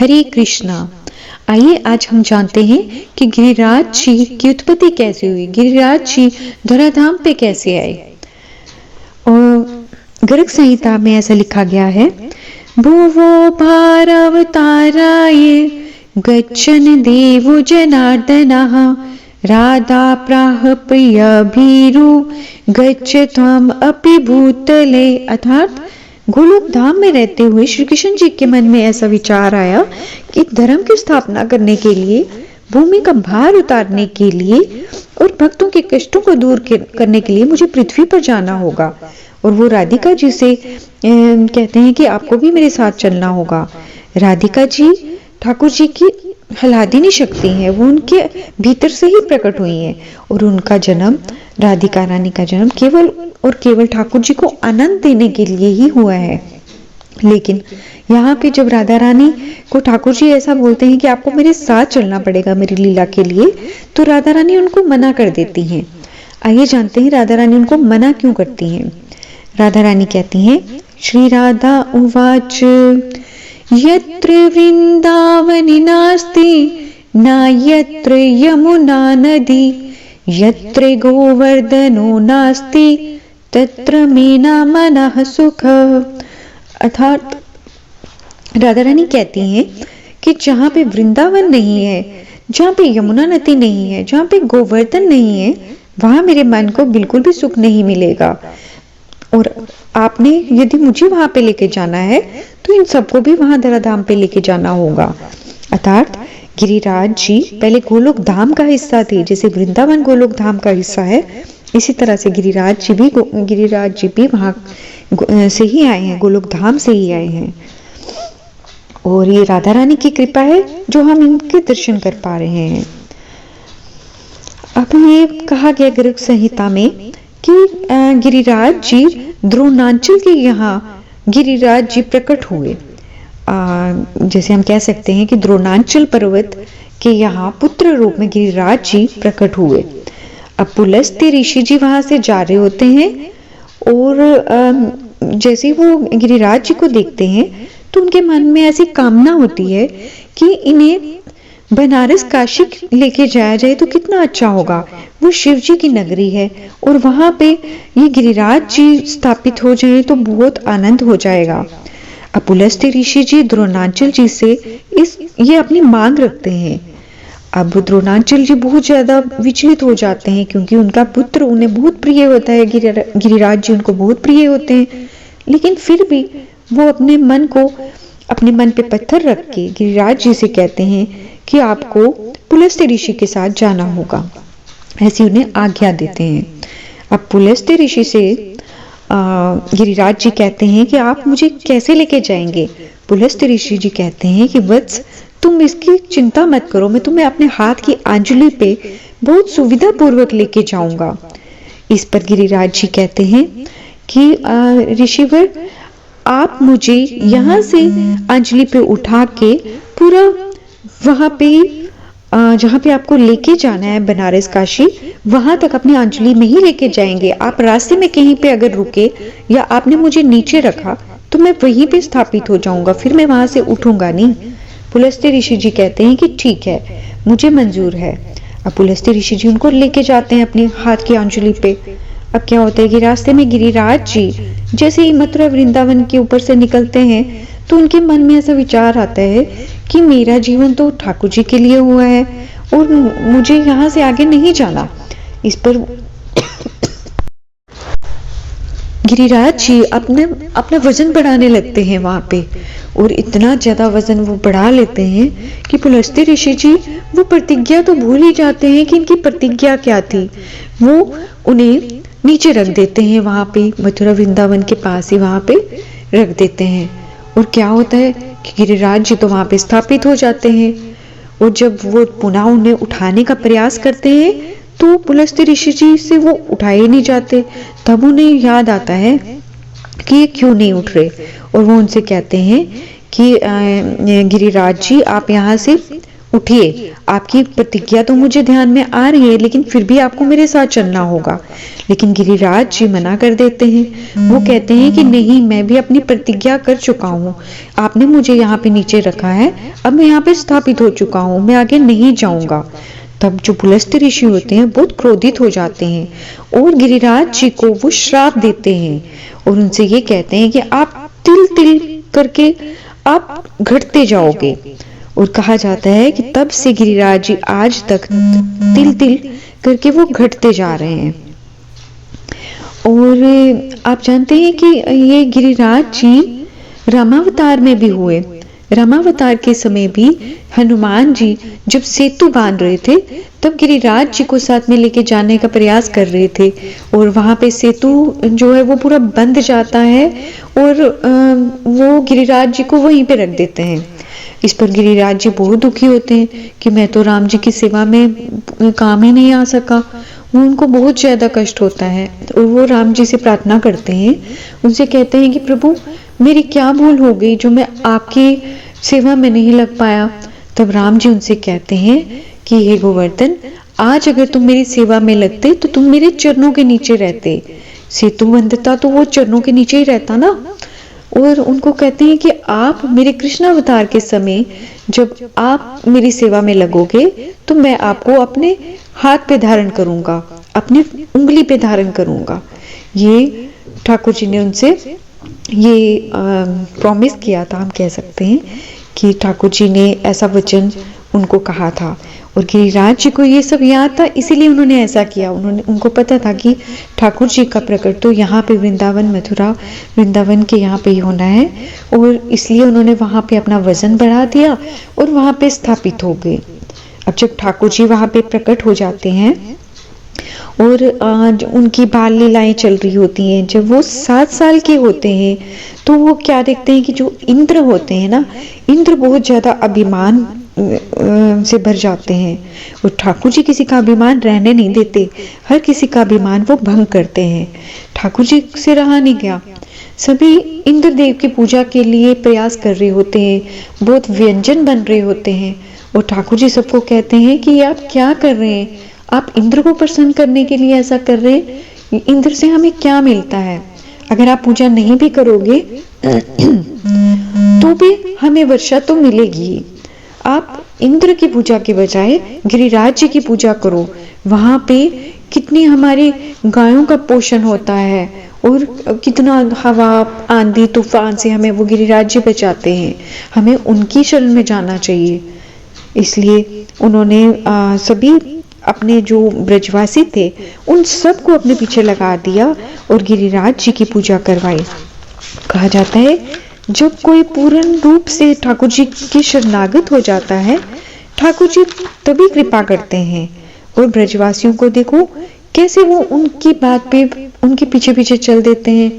हरे कृष्णा। आइए आज हम जानते हैं कि गिरिराज जी की उत्पत्ति कैसे हुई, गिरिराज जी धराधाम पे कैसे आए। और गर्ग संहिता में ऐसा लिखा गया है, भुवो भारावताराय गच्छन् देवो जनार्दनः राधा प्राह प्रिय भीरु गच्छ त्वम् अपि भूतले। अर्थात गोलोक धाम में रहते हुए श्री कृष्ण जी के मन में ऐसा विचार आया कि धर्म की स्थापना करने के लिए, भूमि का भार उतारने के लिए और भक्तों के कष्टों को दूर करने के लिए मुझे पृथ्वी पर जाना होगा। और वो राधिका जी से कहते हैं कि आपको भी मेरे साथ चलना होगा। राधिका जी ठाकुर जी की हलादिनी शक्ति है, वो उनके भीतर से ही प्रकट हुई है और उनका जन्म, राधिका रानी का जन्म केवल और केवल ठाकुर जी को आनंद देने के लिए ही हुआ है। लेकिन यहाँ पे जब राधा रानी को ठाकुर जी ऐसा बोलते हैं कि आपको मेरे साथ चलना पड़ेगा मेरी लीला के लिए, तो राधा रानी उनको मना कर देती हैं। आइए जानते हैं राधा रानी उनको मना क्यों करती हैं। राधा रानी कहती हैं, श्री राधा उवाच यत्र वृंदावनि नास्ति न यत्र यमुना नदी यत्र गोवर्धनो नास्ति तत्र मेना मनः सुख। अर्थात राधा रानी कहती हैं कि जहाँ पे वृंदावन नहीं है, जहाँ पे यमुना नदी नहीं है, जहाँ पे गोवर्धन नहीं है, वहां मेरे मन को बिल्कुल भी सुख नहीं मिलेगा। और आपने यदि मुझे वहां पे लेके जाना है तो इन सबको भी वहां धराधाम पे लेके जाना होगा। अर्थात गिरिराज जी पहले गोलोक धाम का हिस्सा थे, जैसे वृंदावन गोलोक धाम का हिस्सा है, इसी तरह से गिरिराज जी भी वहां से ही आए हैं, गोलोक धाम से ही आए हैं। और ये राधा रानी की कृपा है जो हम इनके दर्शन कर पा रहे हैं। अब ये कहा गया गर्ग संहिता में कि गिरिराज जी द्रोणांचल के यहाँ गिरिराज जी प्रकट हुए। जैसे हम कह सकते हैं कि द्रोणांचल पर्वत के यहाँ पुत्र रूप में गिरिराज जी प्रकट हुए। अब पुलस्त्य ऋषि जी वहां से जा रहे होते हैं और जैसे वो गिरिराज जी को देखते हैं तो उनके मन में ऐसी कामना होती है कि इन्हें बनारस काशी लेके जाया जाए तो कितना अच्छा होगा। वो शिव जी की नगरी है और वहां पे ये गिरिराज जी स्थापित हो जाए तो बहुत आनंद हो जाएगा। अब पुलस्त्य ऋषि जी द्रोणांचल जी से ये अपनी मांग रखते हैं। अब द्रोणांचल जी बहुत ज्यादा विचलित हो जाते हैं क्योंकि उनका पुत्र उन्हें बहुत प्रिय होता है, गिरिराज जी उनको बहुत प्रिय होते हैं। लेकिन फिर भी वो अपने मन पे पत्थर रख के गिरिराज जी से कहते हैं कि आपको पुलस्त्य ऋषि के साथ जाना होगा, ऐसी उन्हें आज्ञा देते हैं। अब पुलस्त्य ऋषि से गिरिराज जी कहते हैं कि आप मुझे कैसे लेके जाएंगे। पुलस्त्य ऋषि जी कहते हैं कि वत्स तुम इसकी चिंता मत करो, मैं तुम्हें अपने हाथ की अंजलि पे बहुत सुविधा पूर्वक लेके जाऊंगा। इस पर गिरिराज जी कहते हैं कि ऋषिवर आप मुझे यहाँ से अंजलि पे उठा के पूरा वहां पे जहाँ पे आपको लेके जाना है बनारस काशी, वहां तक अपनी अंजलि में ही लेके जाएंगे। आप रास्ते में कहीं पे अगर रुके या आपने मुझे नीचे रखा तो मैं वहीं पे स्थापित हो जाऊंगा, फिर मैं वहां से उठूंगा नहीं। पुलस्त्य ऋषि जी कहते हैं कि ठीक है, मुझे मंजूर है। अब पुलस्त्य ऋषि जी उनको लेके जाते हैं अपने हाथ की अंजलि पे। अब क्या होता है कि रास्ते में गिरिराज जी जैसे ही मथुरा वृंदावन के ऊपर से निकलते हैं तो उनके मन में ऐसा विचार आता है कि मेरा जीवन तो ठाकुर जी के लिए हुआ है और मुझे यहाँ से आगे नहीं जाना। इस पर गिरिराज जी अपना वजन बढ़ाने लगते हैं वहां पे और इतना ज्यादा वजन वो बढ़ा लेते हैं कि पुलस्त्य ऋषि जी वो प्रतिज्ञा तो भूल ही जाते हैं कि इनकी प्रतिज्ञा क्या थी। वो उन्हें नीचे रख देते हैं, वहां पे मथुरा वृंदावन के पास ही वहां पे रख देते हैं। और क्या होता है कि गिरिराज जी तो वहां पे स्थापित हो जाते हैं और जब वो पुनः उन्हें उठाने का प्रयास करते हैं तो पुलस्त्य ऋषि जी से वो उठाए नहीं जाते। तब उन्हें याद आता है कि ये क्यों नहीं उठ रहे और वो उनसे कहते हैं कि गिरिराज जी आप यहाँ से उठिए, आपकी प्रतिज्ञा तो मुझे ध्यान में आ रही है, लेकिन फिर भी आपको मेरे साथ चलना होगा। लेकिन गिरिराज जी मना कर देते हैं। वो कहते हैं कि नहीं, मैं भी अपनी प्रतिज्ञा कर चुका हूँ, आपने मुझे यहाँ पे नीचे रखा है, अब मैं यहाँ पे स्थापित हो चुका हूँ, मैं आगे नहीं जाऊंगा। तब जो पुलस्त्य ऋषि होते हैं बहुत क्रोधित हो जाते हैं और गिरिराज जी को वो श्राप देते हैं और उनसे ये कहते हैं कि आप तिल तिल करके आप घटते जाओगे। और कहा जाता है कि तब से गिरिराज जी आज तक तिल तिल करके वो घटते जा रहे हैं। और आप जानते हैं कि ये गिरिराज जी रामावतार में भी हुए। रामावतार के समय भी हनुमान जी जब सेतु बांध रहे थे, तब गिरिराज जी को साथ में लेके जाने का प्रयास कर रहे थे और वहां पे सेतु जो है वो पूरा बंद जाता है और वो गिरिराज जी को वहीं पे रख देते हैं। इस पर गिरिराज जी बहुत दुखी होते हैं कि मैं तो राम जी की सेवा में काम ही नहीं आ सका। वो उनको बहुत ज्यादा कष्ट होता है और वो राम जी से प्रार्थना करते हैं, उनसे कहते हैं कि प्रभु मेरी क्या भूल हो गई जो मैं आपकी सेवा में नहीं लग पाया। तब राम जी उनसे कहते हैं कि हे गोवर्धन, आज अगर तुम मेरी सेवा में लगते तो तुम मेरे चरणों के नीचे रहते। सेतु बंधता तो वो चरणों के नीचे ही रहता ना। और उनको कहते हैं कि आप मेरे कृष्ण अवतार के समय जब आप मेरी सेवा में लगोगे तो मैं आपको अपने हाथ पे धारण करूंगा, अपनी उंगली पे धारण करूंगा। ये ठाकुर जी ने उनसे ये प्रॉमिस किया था, हम कह सकते हैं कि ठाकुर जी ने ऐसा वचन उनको कहा था। और गिरिराज जी को ये सब याद था, इसीलिए उन्होंने ऐसा किया। उनको पता था कि ठाकुर जी का प्रकट तो यहाँ पे वृंदावन, मथुरा वृंदावन के यहाँ पे ही होना है, और इसलिए उन्होंने वहाँ पे अपना वजन बढ़ा दिया और वहाँ पे स्थापित हो गए। अब जब ठाकुर जी वहाँ पे प्रकट हो जाते हैं और उनकी बाल लीलाएं चल रही होती हैं, जब वो 7 साल के होते हैं तो वो क्या देखते हैं कि जो इंद्र होते हैं ना, इंद्र बहुत ज्यादा अभिमान से भर जाते हैं और ठाकुर जी किसी का अभिमान रहने नहीं देते, हर किसी का अभिमान वो भंग करते हैं। ठाकुर जी से रहा नहीं गया, सभी इंद्र देव की पूजा के लिए प्रयास कर रहे होते हैं, बहुत व्यंजन बन रहे होते हैं और ठाकुर जी सबको कहते हैं कि आप क्या कर रहे हैं, आप इंद्र को प्रसन्न करने के लिए ऐसा कर रहे हैं, इंद्र से हमें क्या मिलता है, अगर आप पूजा नहीं भी करोगे तो भी हमें वर्षा तो मिलेगी। आप इंद्र की पूजा के बजाय गिरिराज जी की पूजा करो, वहां पे कितनी हमारी गायों का पोषण होता है और कितना हवा आंधी तूफान से हमें वो गिरिराज जी बचाते हैं, हमें उनकी शरण में जाना चाहिए। इसलिए उन्होंने सभी अपने जो ब्रजवासी थे उन सबको अपने पीछे लगा दिया और गिरिराज जी की पूजा करवाई। कहा जाता है जब कोई पूर्ण रूप से ठाकुर जी की शरणागत हो जाता है, ठाकुर जी तभी कृपा करते हैं। और ब्रजवासियों को देखो कैसे वो उनकी बात पे उनके पीछे पीछे चल देते हैं।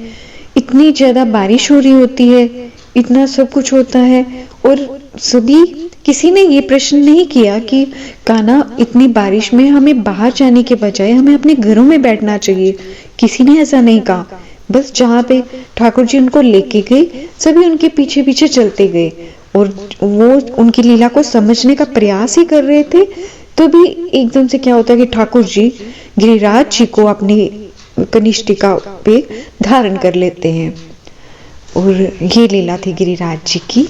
इतनी ज्यादा बारिश हो रही होती है, इतना सब कुछ होता है और सभी, किसी ने ये प्रश्न नहीं किया कि कान्हा इतनी बारिश में हमें बाहर जाने के बजाय हमें अपने घरों में बैठना चाहिए, किसी ने ऐसा नहीं कहा। बस जहाँ पे ठाकुर जी उनको लेके गए, सभी उनके पीछे पीछे चलते गए और वो उनकी लीला को समझने का प्रयास ही कर रहे थे। तो भी एकदम से क्या होता है कि ठाकुर जी गिरिराज जी को अपनी कनिष्ठिका पे धारण कर लेते हैं और ये लीला थी गिरिराज जी की।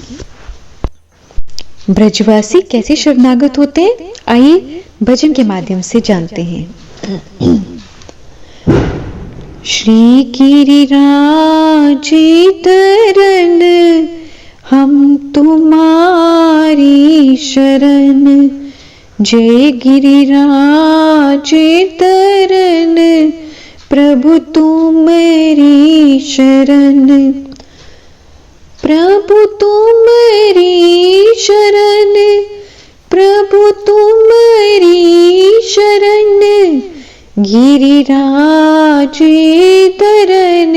ब्रजवासी कैसे शरणागत होते हैं, आइए भजन के माध्यम से जानते हैं। श्री गिरिराज तरन हम तुम्हारी शरण, जय गिरिराज तरन प्रभु तुम्हारी शरण, प्रभु तुम्हारी शरण, प्रभु तुम्हारी शरण, गिरिराज तरन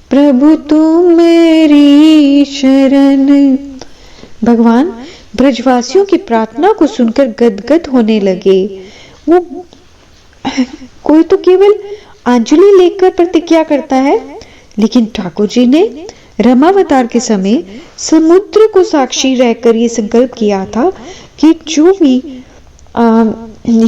प्रभु तुम्हारी शरण। भगवान ब्रजवासियों की प्रार्थना को सुनकर गदगद होने लगे। वो कोई तो केवल अंजलि लेकर प्रतिज्ञा करता है, लेकिन ठाकुर जी ने रामावतार के समय समुद्र को साक्षी रहकर ये संकल्प किया था कि जो भी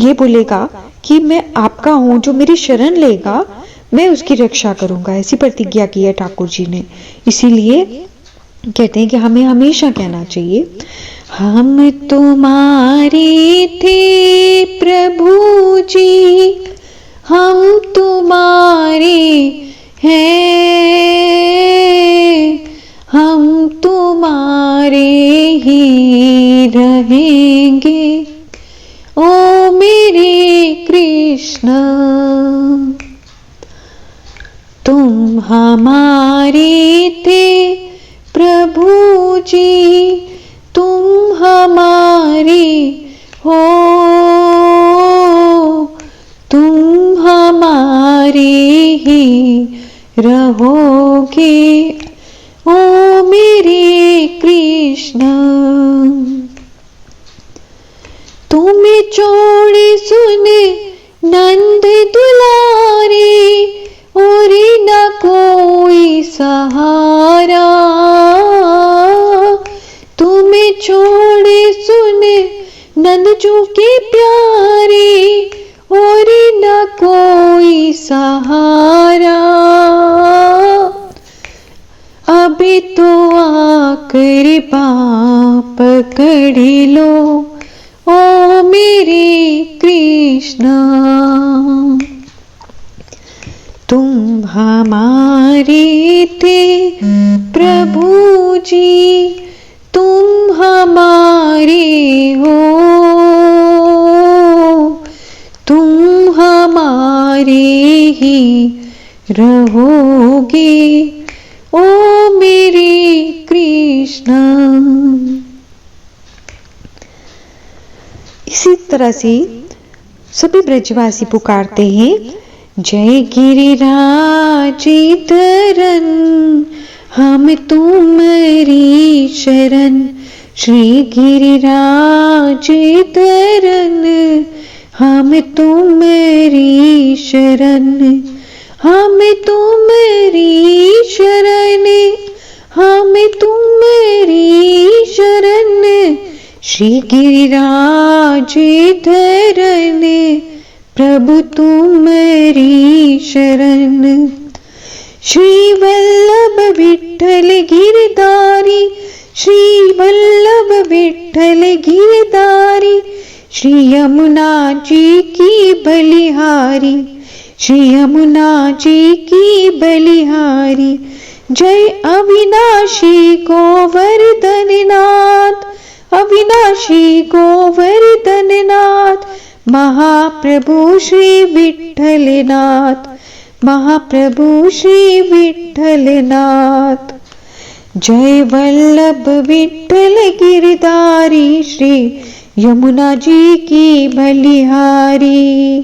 ये बोलेगा कि मैं आपका हूं, जो मेरी शरण लेगा मैं उसकी रक्षा करूंगा, ऐसी प्रतिज्ञा की है ठाकुर जी ने। इसीलिए कहते हैं कि हमें हमेशा कहना चाहिए, हम तुम्हारे थे प्रभु जी, हम तुम्हारे हैं, हम तुम्हारे ही रहेंगे, ओ मेरे कृष्ण। तुम हमारे थे प्रभु जी, तुम हमारे हो, तुम हमारे ही रहोगे, ओ मेरे कृष्ण। तुम्हें छोड़े सुन नंद दुलारे, और न कोई सहारा, तुम्हें छोड़े सुन नंद जो के प्यारे, और न कोई सहारा। अभी तो आकर बाँह पकड़ लो, ओ मेरे कृष्ण। तुम हमारे थे प्रभु जी, तुम हमारे हो, तुम हमारे ही रहोगे, ओ मेरे कृष्ण। इसी तरह से सभी ब्रजवासी पुकारते हैं, जय गिरिराज धरन, हम तुम्हारी शरण। श्री गिरिराज धरन, हम तुम्हारी शरण, हम तुम्हारी शरण, हम तुम्हारी शरण। श्री गिरिराज धरन, प्रभु तुम्हारी शरण। श्री वल्लभ विठ्ठल गिरधारी, श्री वल्लभ विठ्ठल गिरधारी, श्री यमुना जी की बलिहारी, श्री यमुना जी की बलिहारी। जय अविनाशी गोवर्धन नाथ, अविनाशी गोवर्धन नाथ, महाप्रभु श्री विठ्ठलनाथ, महाप्रभु श्री विठ्ठलनाथ। जय वल्लभ विठ्ठल गिरधारी, श्री यमुना जी की बलिहारी।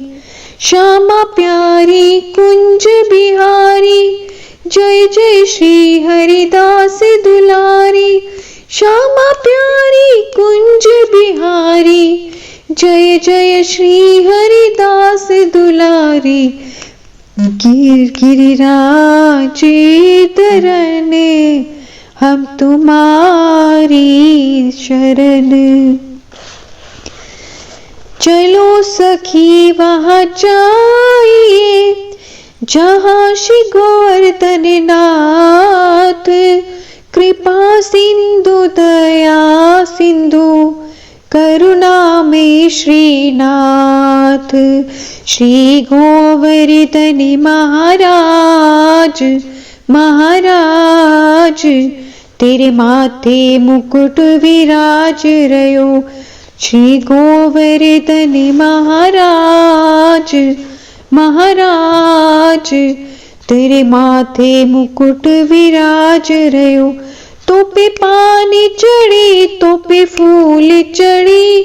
श्यामा प्यारी कुंज बिहारी, जय जय श्री हरिदास दुलारी। श्यामा प्यारी कुंज बिहारी, जय जय श्री हरिदास दुलारी। गिरिराज धरन, हम तुम्हारी शरण। चलो सखी वहाँ जाइए, जहाँ श्री गोवर्धन नाथ, कृपा सिंधु दया सिंधु, करुणा में श्रीनाथ। श्री गोवर्धन महाराज, महाराज, तेरे माथे मुकुट विराज रयो। श्री गोवर्धन महाराज, महाराज, तेरे माथे मुकुट विराज रयो। तो पे पानी चढ़ी, तो पे फूल चढ़ी,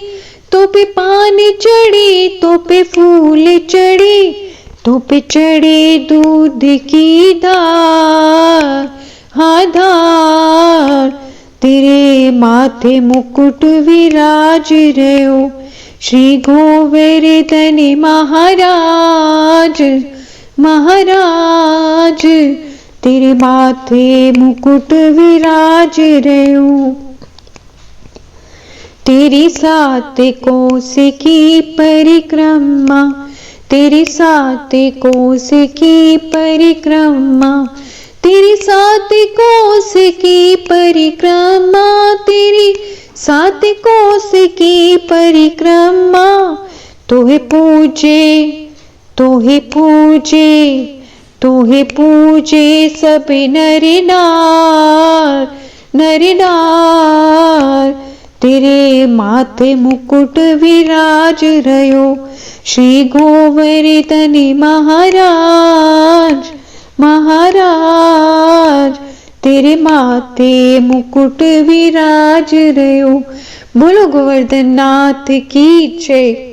तो पे पानी चढ़ी, तो पे फूल चढ़ी, तो पे चढ़े दूध की धार, हाँ धार। तेरे माथे मुकुट विराज रयो। श्री गोवर्धन महाराज, महाराज, तेरे माथे मुकुट विराज रयो। तेरी 7 कोस की परिक्रमा, तेरी 7 कोस की परिक्रमा, तेरी 7 कोस की परिक्रमा, तेरी 7 कोस की परिक्रमा। तोहे पूजे, तोहे पूजे, तोहे पूजे सब नर नार, नर नार। तेरे माथे मुकुट विराज रयो, श्री गोवर्धन महाराज, महाराज। तेरे माथे मुकुट विराज रयो। बोलो गोवर्धन नाथ की जय।